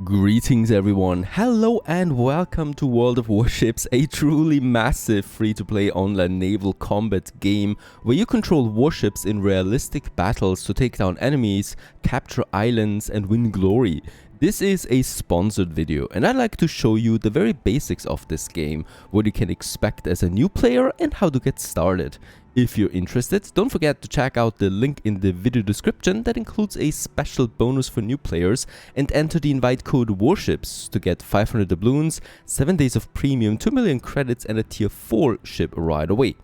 Greetings everyone, hello and welcome to World of Warships, a truly massive free-to-play online naval combat game where you control warships in realistic battles to take down enemies, capture islands and win glory. This is a sponsored video and I'd like to show you the very basics of this game, what you can expect as a new player and how to get started. If you're interested, don't forget to check out the link in the video description that includes a special bonus for new players and enter the invite code WARSHIPS to get 500 doubloons, 7 days of premium, 2 million credits and a tier 4 ship right away.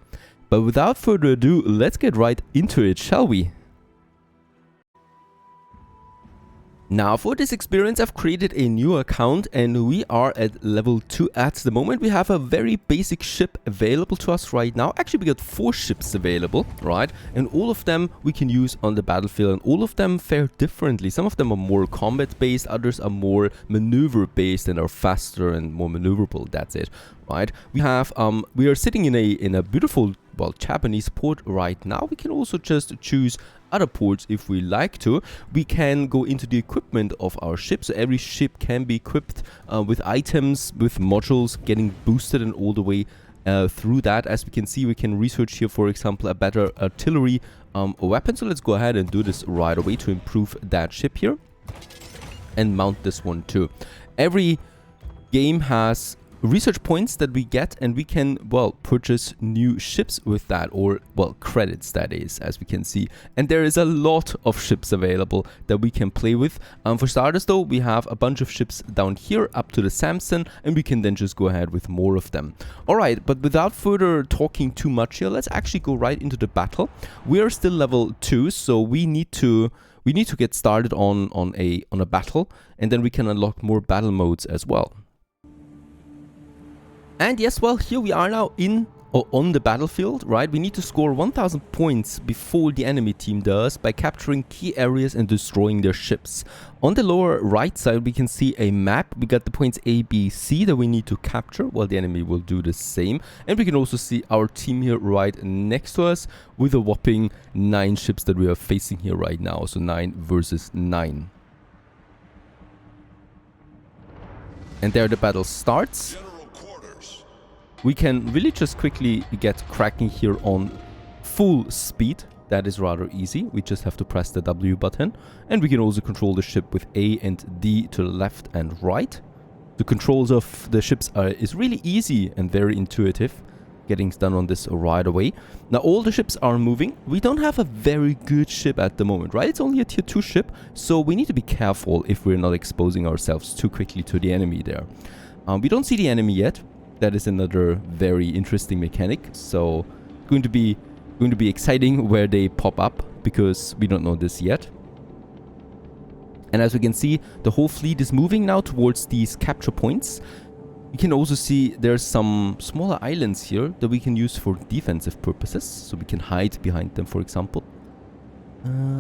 But without further ado, let's get right into it, shall we? Now for this experience I've created a new account and we are at level 2 at the moment. We have a very basic ship available to us right now. Actually we got 4 ships available, right? And all of them we can use on the battlefield and all of them fare differently. Some of them are more combat based, others are more maneuver based and are faster and more maneuverable, that's it, right? We are sitting in a beautiful, well, Japanese port right now. We can also just choose other ports if we like to. We can go into the equipment of our ship, so every ship can be equipped with items, with modules, getting boosted and all the way through that. As we can see, we can research here, for example, a better artillery weapon. So let's go ahead and do this right away to improve that ship here and mount this one too. Every game has research points that we get and we can, well, purchase new ships with that, or, well, credits that is, as we can see. And there is a lot of ships available that we can play with. For starters though, we have a bunch of ships down here up to the Samson and we can then just go ahead with more of them. Alright, but without further talking too much here, let's actually go right into the battle. We are still level 2, so we need to get started on a battle, and then we can unlock more battle modes as well. And yes, well, here we are now on the battlefield, right? We need to score 1000 points before the enemy team does by capturing key areas and destroying their ships. On the lower right side, we can see a map. We got the points A, B, C that we need to capture, while the enemy will do the same. And we can also see our team here right next to us with a whopping 9 ships that we are facing here right now. So 9 versus 9. And there the battle starts. We can really just quickly get cracking here on full speed. That is rather easy. We just have to press the W button. And we can also control the ship with A and D to the left and right. The controls of the ships is really easy and very intuitive. Getting done on this right away. Now all the ships are moving. We don't have a very good ship at the moment, right? It's only a tier 2 ship. So we need to be careful if we're not exposing ourselves too quickly to the enemy there. We don't see the enemy yet. That is another very interesting mechanic. So going to be exciting where they pop up, because we don't know this yet. And as we can see, the whole fleet is moving now towards these capture points. You can also see there's some smaller islands here that we can use for defensive purposes. So we can hide behind them, for example.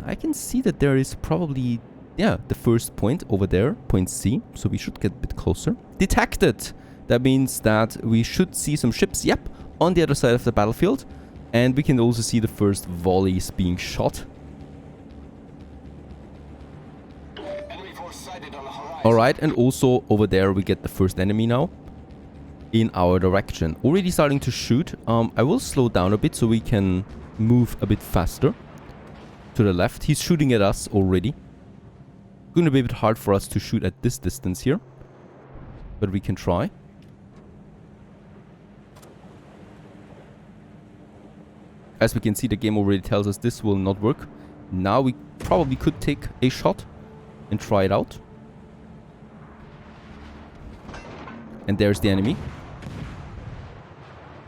I can see that there is probably, yeah, the first point over there, point C. So we should get a bit closer. Detected! That means that we should see some ships, yep, on the other side of the battlefield. And we can also see the first volleys being shot. Alright, and also over there we get the first enemy now in our direction. Already starting to shoot. I will slow down a bit so we can move a bit faster to the left. He's shooting at us already. Going to be a bit hard for us to shoot at this distance here, but we can try. As we can see, the game already tells us this will not work. Now we probably could take a shot and try it out. And there's the enemy.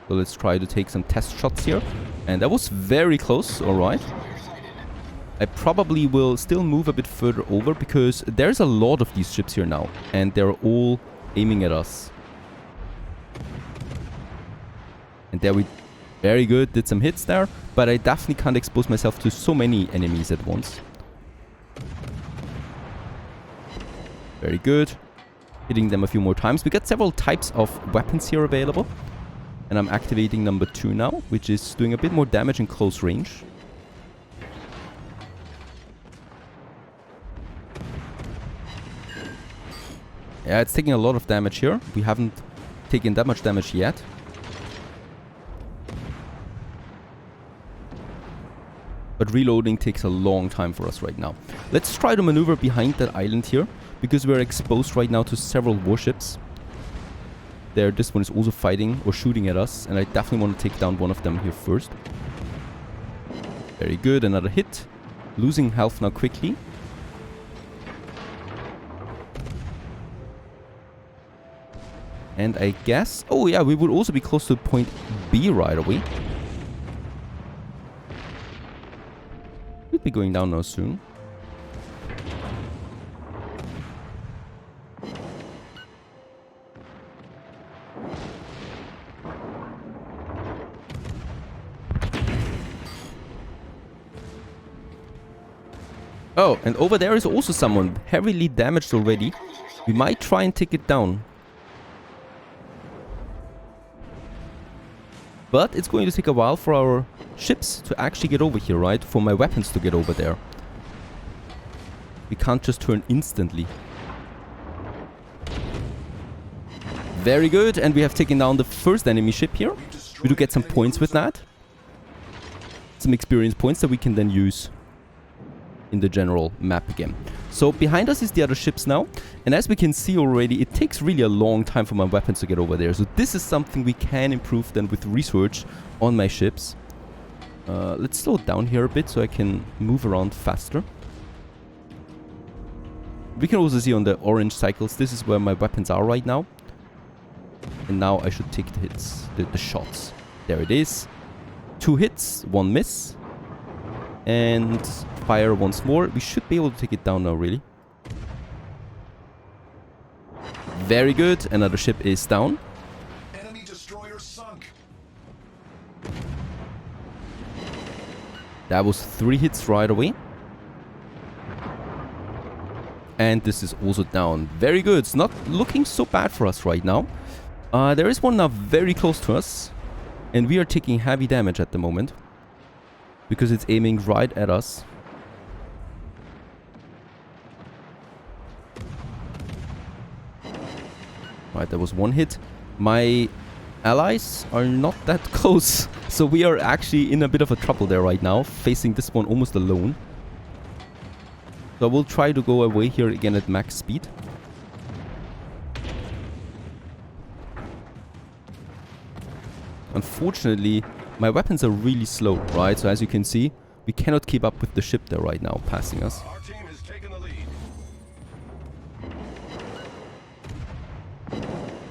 So let's try to take some test shots here. And that was very close, alright. I probably will still move a bit further over because there's a lot of these ships here now. And they're all aiming at us. And there we... Very good, did some hits there, but I definitely can't expose myself to so many enemies at once. Very good. Hitting them a few more times. We got several types of weapons here available. And I'm activating number 2 now, which is doing a bit more damage in close range. Yeah, it's taking a lot of damage here. We haven't taken that much damage yet. But reloading takes a long time for us right now. Let's try to maneuver behind that island here, because we're exposed right now to several warships. There, this one is also fighting or shooting at us, and I definitely want to take down one of them here first. Very good, another hit. Losing health now quickly. And I guess... Oh yeah, we would also be close to point B right away. Be going down now soon. Oh, and over there is also someone heavily damaged already. We might try and take it down. But it's going to take a while for our ships to actually get over here, right? For my weapons to get over there. We can't just turn instantly. Very good, and we have taken down the first enemy ship here. We do get some points with that. Some experience points that we can then use in the general map again. So behind us is the other ships now. And as we can see already, it takes really a long time for my weapons to get over there. So this is something we can improve then with research on my ships. Let's slow down here a bit so I can move around faster. We can also see on the orange cycles, this is where my weapons are right now. And now I should take the hits, the shots. There it is. 2 hits, 1 miss. And fire once more. We should be able to take it down now, really. Very good. Another ship is down. Enemy destroyer sunk. That was 3 hits right away. And this is also down. Very good. It's not looking so bad for us right now. There is one now very close to us. And we are taking heavy damage at the moment. Because it's aiming right at us. Right, there was 1 hit. My allies are not that close. So we are actually in a bit of a trouble there right now. Facing this one almost alone. So I will try to go away here again at max speed. Unfortunately, my weapons are really slow, right? So as you can see, we cannot keep up with the ship there right now, passing us. Our team has taken the lead.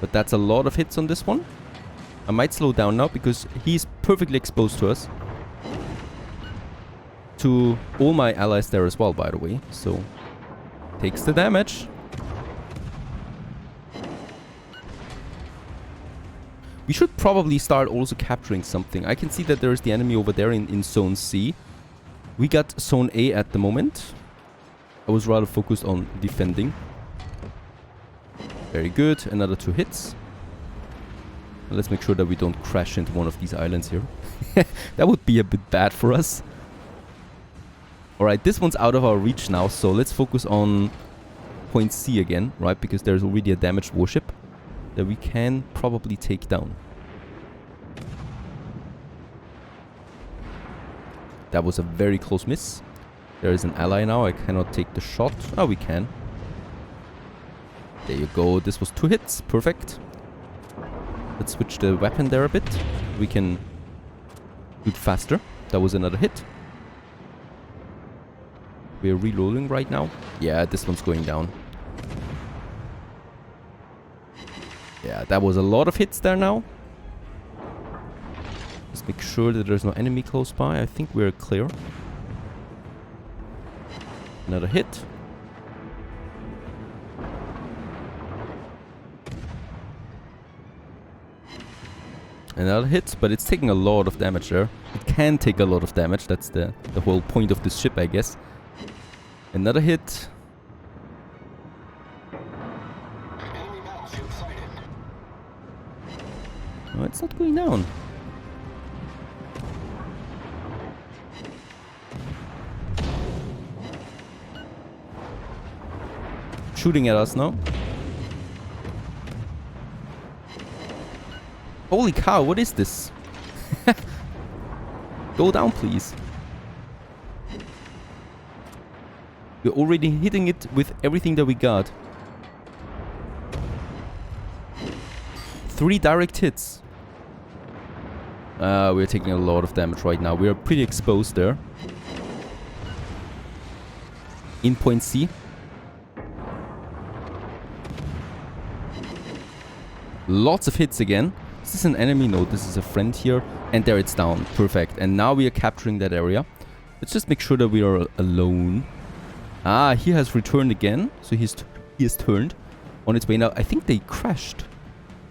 But that's a lot of hits on this one. I might slow down now because he's perfectly exposed to us. To all my allies there as well, by the way. So, takes the damage. We should probably start also capturing something. I can see that there is the enemy over there in Zone C. We got Zone A at the moment. I was rather focused on defending. Very good. Another 2 hits. Let's make sure that we don't crash into one of these islands here. That would be a bit bad for us. Alright, this one's out of our reach now. So let's focus on point C again, right? Because there's already a damaged warship that we can probably take down. That was a very close miss. There is an ally now. I cannot take the shot. Oh, we can. There you go. This was 2 hits. Perfect. Let's switch the weapon there a bit. We can do it faster. That was another hit. We're reloading right now. Yeah, this one's going down. Yeah, that was a lot of hits there now. Let's make sure that there's no enemy close by. I think we're clear. Another hit. Another hit, but it's taking a lot of damage there. It can take a lot of damage. That's the whole point of this ship, I guess. Another hit. Oh, it's not going down. Shooting at us now. Holy cow, what is this? Go down, please. We're already hitting it with everything that we got. 3 direct hits. We're taking a lot of damage right now. We are pretty exposed there. In point C. Lots of hits again. Is this an enemy? No, this is a friend here. And there it's down. Perfect. And now we are capturing that area. Let's just make sure that we are alone. Ah, he has returned again. So he has turned on its way now. I think they crashed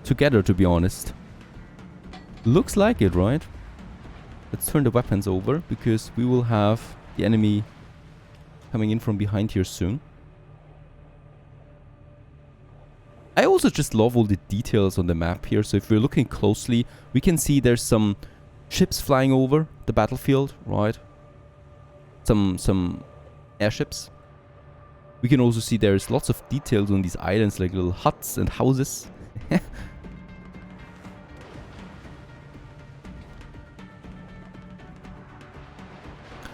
together, to be honest. Looks like it, right? Let's turn the weapons over because we will have the enemy coming in from behind here soon. I also just love all the details on the map here. So if we're looking closely, we can see there's some ships flying over the battlefield, right? Some airships. We can also see there's lots of details on these islands, like little huts and houses.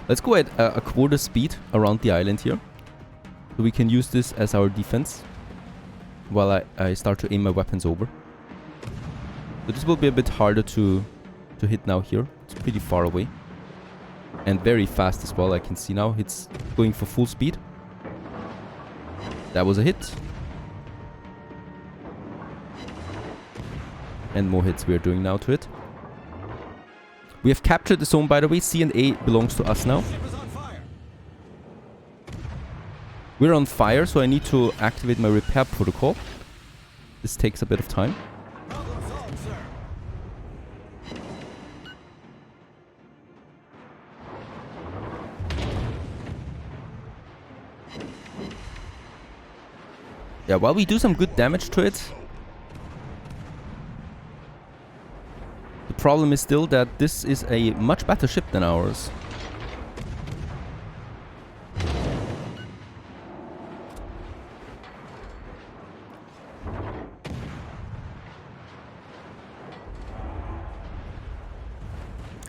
Let's go at a quarter speed around the island here. So we can use this as our defense while I start to aim my weapons over. So this will be a bit harder to hit now here. It's pretty far away. And very fast as well, I can see now. It's going for full speed. That was a hit. And more hits we are doing now to it. We have captured the zone, by the way. C and A belongs to us now. We're on fire, so I need to activate my repair protocol. This takes a bit of time. Yeah, while we do some good damage to it, the problem is still that this is a much better ship than ours.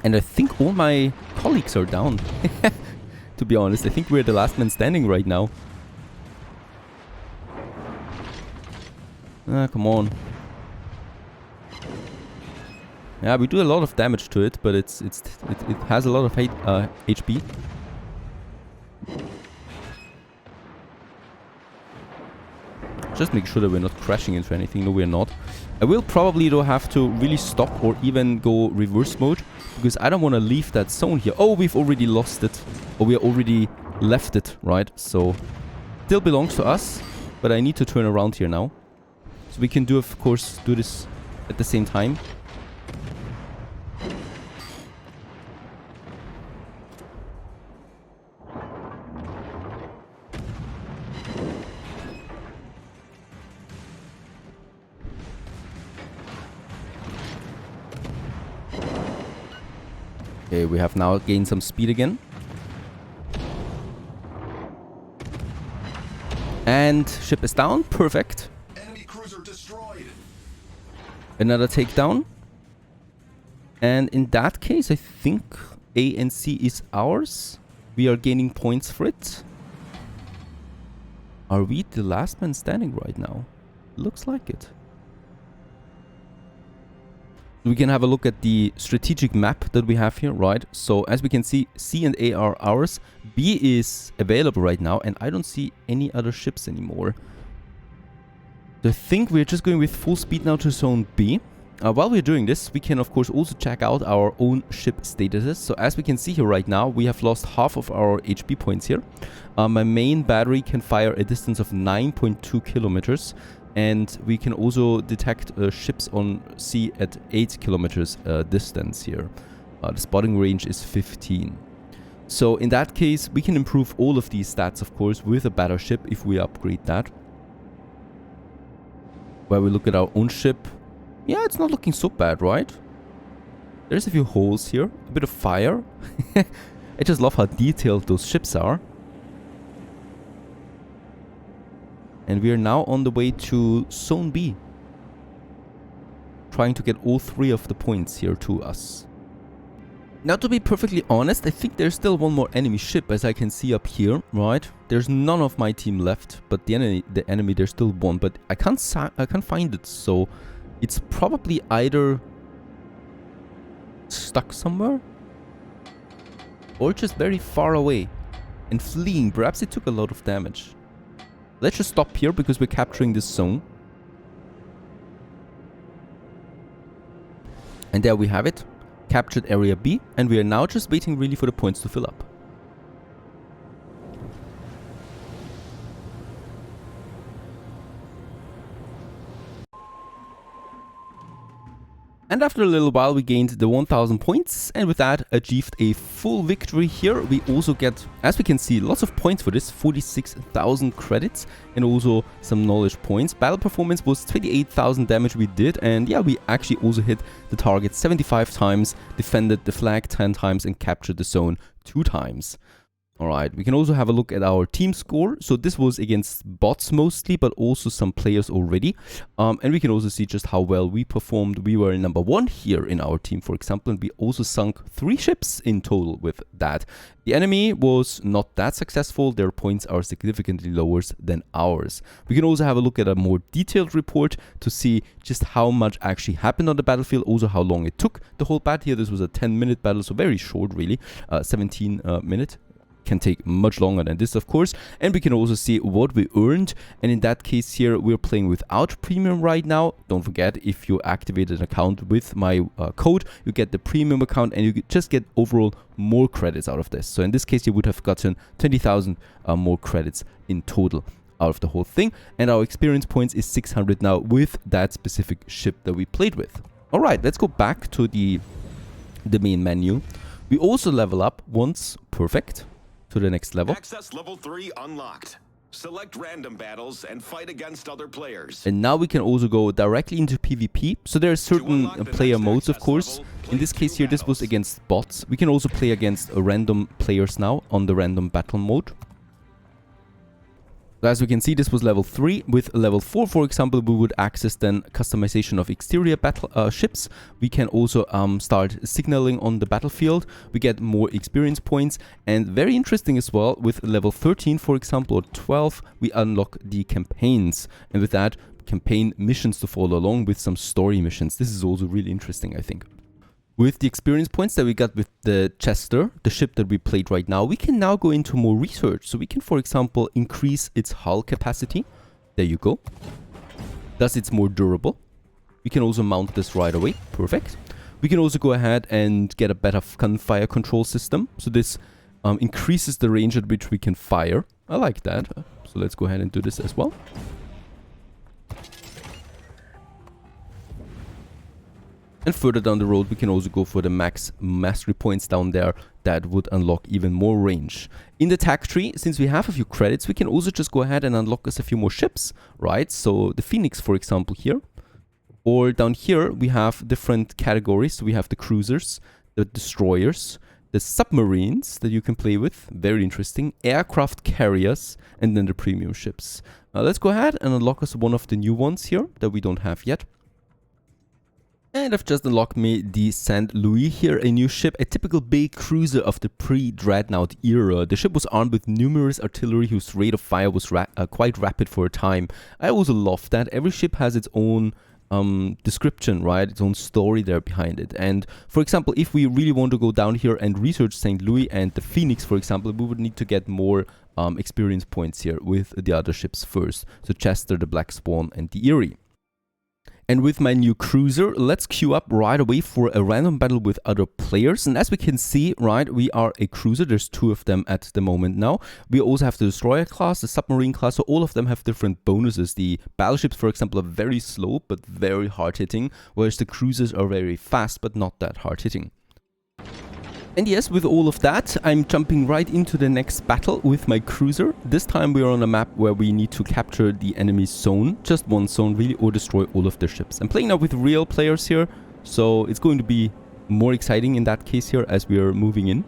And I think all my colleagues are down. To be honest, I think we're the last man standing right now. Ah, come on. Yeah, we do a lot of damage to it, but it has a lot of HP. Just make sure that we're not crashing into anything. No, we're not. I will probably though have to really stop or even go reverse mode because I don't want to leave that zone here. Oh, we've already lost it. Or we already left it, right? So, still belongs to us, but I need to turn around here now. So we can do, of course, do this at the same time. Okay, we have now gained some speed again. And ship is down. Perfect. Enemy cruiser destroyed. Another takedown. And in that case, I think A and C is ours. We are gaining points for it. Are we the last man standing right now? Looks like it. We can have a look at the strategic map that we have here, right? So as we can see, C and A are ours. B is available right now, and I don't see any other ships anymore. So I think we're just going with full speed now to zone B. While we're doing this, we can of course also check out our own ship statuses. So as we can see here right now, we have lost half of our HP points here. My main battery can fire a distance of 9.2 kilometers. And we can also detect ships on sea at 8 kilometers distance here. The spotting range is 15. So in that case, we can improve all of these stats, of course, with a better ship if we upgrade that. Where we look at our own ship. Yeah, it's not looking so bad, right? There's a few holes here. A bit of fire. I just love how detailed those ships are. And we are now on the way to Zone B. trying to get all 3 of the points here to us. Now, to be perfectly honest, I think there's still one more enemy ship, as I can see up here, right? There's none of my team left, but the enemy there's still one, but I can't find it, so it's probably either stuck somewhere or just very far away and fleeing. Perhaps it took a lot of damage. Let's just stop here because we're capturing this zone. And there we have it. Captured area B, and we are now just waiting really for the points to fill up. And after a little while we gained the 1000 points, and with that achieved a full victory here. We also get, as we can see, lots of points for this, 46,000 credits, and also some knowledge points. Battle performance was 28,000 damage we did, and yeah, we actually also hit the target 75 times, defended the flag 10 times, and captured the zone 2 times. Alright, we can also have a look at our team score. So this was against bots mostly, but also some players already. And we can also see just how well we performed. We were number 1 here in our team, for example, and we also sunk 3 ships in total with that. The enemy was not that successful. Their points are significantly lower than ours. We can also have a look at a more detailed report to see just how much actually happened on the battlefield, also how long it took the whole battle here. This was a 10-minute battle, so very short really, 17 minutes. Can take much longer than this, of course. And we can also see what we earned, and in that case here we're playing without premium right now. Don't forget, if you activate an account with my code, you get the premium account and you just get overall more credits out of this. So in this case you would have gotten 20,000 more credits in total out of the whole thing, and our experience points is 600 now with that specific ship that we played with. All right, let's go back to the main menu. We also level up once, perfect, to the next level. Access level 3 unlocked. Select random battles and fight against other players. And now we can also go directly into PvP. So there are certain player modes, of course. In this case here, this was against bots. We can also play against random players now on the random battle mode. So as we can see, this was level 3. With level 4, for example, we would access then customization of exterior battle ships. We can also start signaling on the battlefield. We get more experience points. And very interesting as well, with level 13, for example, or 12, we unlock the campaigns. And with that, campaign missions to follow along with some story missions. This is also really interesting, I think. With the experience points that we got with the Chester, the ship that we played right now, we can now go into more research. So we can, for example, increase its hull capacity. There you go. Thus, it's more durable. We can also mount this right away. Perfect. We can also go ahead and get a better gunfire control system. So this increases the range at which we can fire. I like that. So let's go ahead and do this as well. And further down the road, we can also go for the max mastery points down there that would unlock even more range. In the tech tree, since we have a few credits, we can also just go ahead and unlock us a few more ships, right? So the Phoenix, for example, here. Or down here, we have different categories. So we have the cruisers, the destroyers, the submarines that you can play with. Very interesting. Aircraft carriers, and then the premium ships. Let's go ahead and unlock us one of the new ones here that we don't have yet. And I've just unlocked me the St. Louis here, a new ship, a typical big cruiser of the pre-dreadnought era. The ship was armed with numerous artillery whose rate of fire was quite rapid for a time. I also love that. Every ship has its own description, right? Its own story there behind it. And for example, if we really want to go down here and research St. Louis and the Phoenix, for example, we would need to get more experience points here with the other ships first. So Chester, the Black Swan, and the Erie. And with my new cruiser, let's queue up right away for a random battle with other players. And as we can see, right, we are a cruiser. There's 2 of them at the moment now. We also have the destroyer class, the submarine class, so all of them have different bonuses. The battleships, for example, are very slow, but very hard-hitting, whereas the cruisers are very fast, but not that hard-hitting. And yes, with all of that, I'm jumping right into the next battle with my cruiser. This time we are on a map where we need to capture the enemy's zone, just one zone really, or destroy all of their ships. I'm playing now with real players here, so it's going to be more exciting in that case here as we are moving in.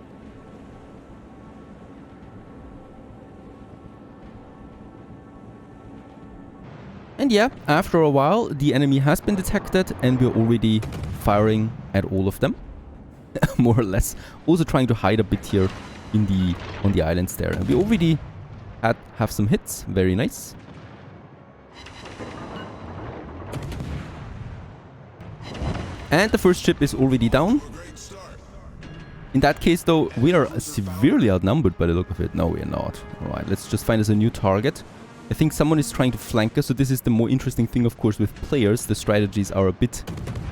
And yeah, after a while, the enemy has been detected and we're already firing at all of them. More or less. Also trying to hide a bit here in on the islands there. And we already have some hits. Very nice. And the first ship is already down. In that case though, we are severely outnumbered by the look of it. No, we are not. Alright, let's just find us a new target. I think someone is trying to flank us, so this is the more interesting thing, of course, with players. The strategies are a bit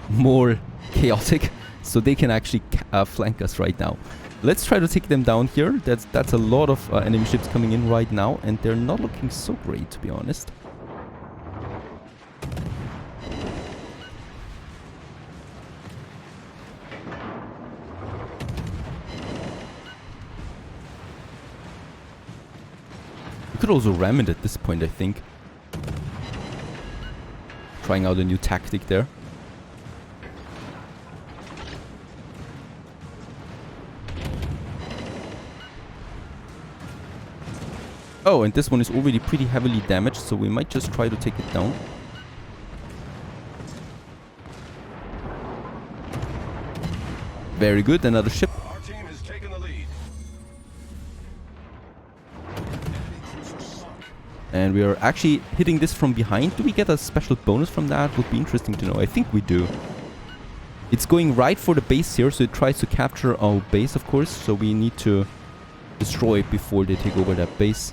more chaotic, so they can actually flank us right now. Let's try to take them down here. That's a lot of enemy ships coming in right now, and they're not looking so great, to be honest. We could also ram it at this point, I think. Trying out a new tactic there. Oh, and this one is already pretty heavily damaged, so we might just try to take it down. Very good, another ship. Our team has taken the lead. And we are actually hitting this from behind. Do we get a special bonus from that? Would be interesting to know. I think we do. It's going right for the base here, so it tries to capture our base, of course. So we need to destroy it before they take over that base.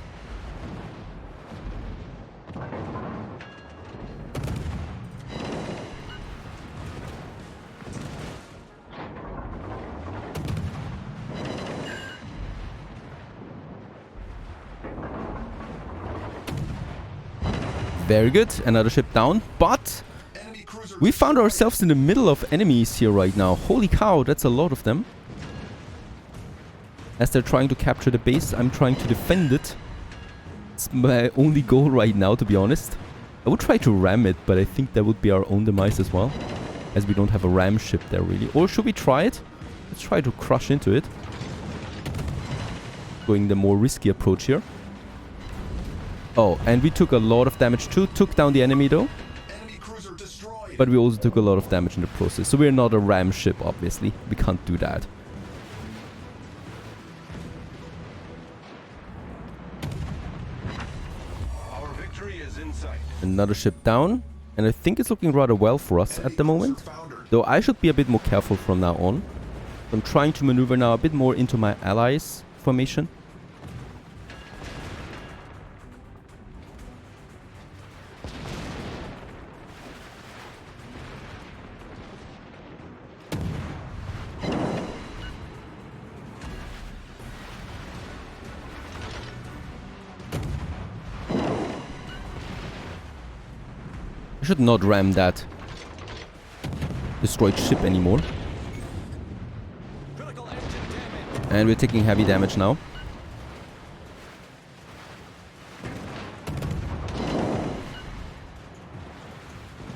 Very good, another ship down, but we found ourselves in the middle of enemies here right now. Holy cow, that's a lot of them. As they're trying to capture the base, I'm trying to defend it. It's my only goal right now, to be honest. I would try to ram it, but I think that would be our own demise as well, as we don't have a ram ship there really. Or should we try it? Let's try to crush into it. Going the more risky approach here. Oh, and we took a lot of damage too. Took down the enemy though. Enemy cruiser destroyed. But we also took a lot of damage in the process. So we're not a ram ship, obviously. We can't do that. Our victory is in sight. Another ship down. And I think it's looking rather well for us at the moment. Though I should be a bit more careful from now on. I'm trying to maneuver now a bit more into my allies' formation. I should not ram that destroyed ship anymore. And we're taking heavy damage now.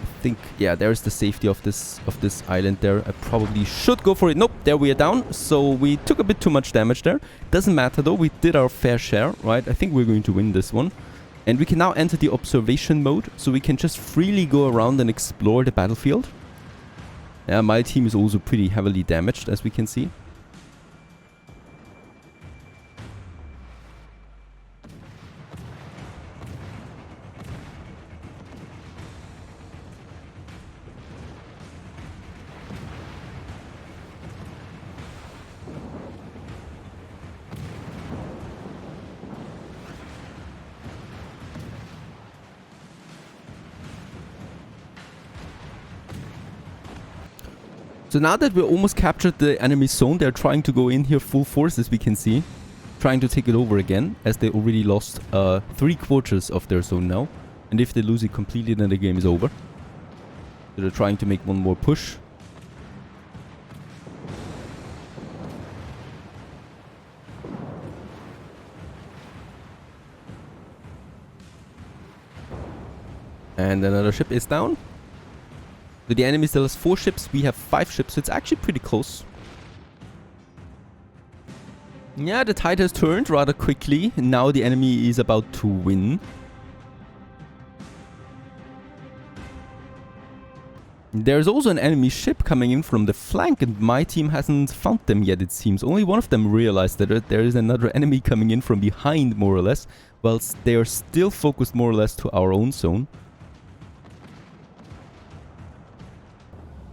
I think, yeah, there's the safety of this island there. I probably should go for it. Nope, there we are down. So we took a bit too much damage there. Doesn't matter though, we did our fair share, right? I think we're going to win this one. And we can now enter the observation mode, so we can just freely go around and explore the battlefield. Yeah, my team is also pretty heavily damaged, as we can see. So now that we almost captured the enemy zone, they're trying to go in here full force, as we can see. Trying to take it over again, as they already lost 3/4 of their zone now. And if they lose it completely, then the game is over. So they're trying to make one more push. And another ship is down. So the enemy still has 4 ships, we have 5 ships, so it's actually pretty close. Yeah, the tide has turned rather quickly. Now the enemy is about to win. There's also an enemy ship coming in from the flank, and my team hasn't found them yet, it seems. Only one of them realized that there is another enemy coming in from behind, more or less, whilst they are still focused more or less to our own zone.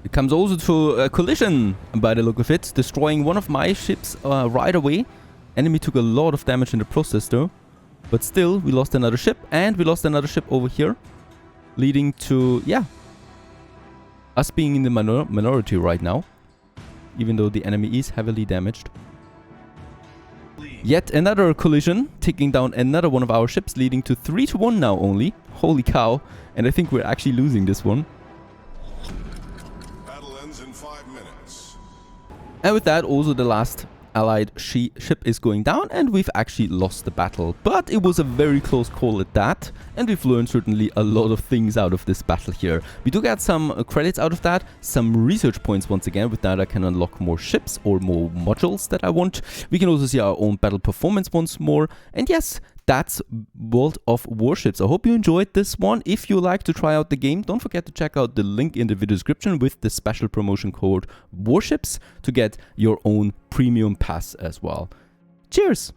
It comes also to a collision, by the look of it, destroying one of my ships right away. Enemy took a lot of damage in the process, though. But still, we lost another ship, and we lost another ship over here, leading to, yeah, us being in the minority right now, even though the enemy is heavily damaged. Yet another collision, taking down another one of our ships, leading to 3-1 now only. Holy cow. And I think we're actually losing this one. Battle ends in 5 minutes. And with that, also the last allied ship is going down, and we've actually lost the battle. But it was a very close call at that, and we've learned certainly a lot of things out of this battle here. We do get some credits out of that, some research points once again. With that I can unlock more ships or more modules that I want. We can also see our own battle performance once more, and yes, that's World of Warships. I hope you enjoyed this one. If you like to try out the game, don't forget to check out the link in the video description with the special promotion code Warships to get your own premium pass as well. Cheers!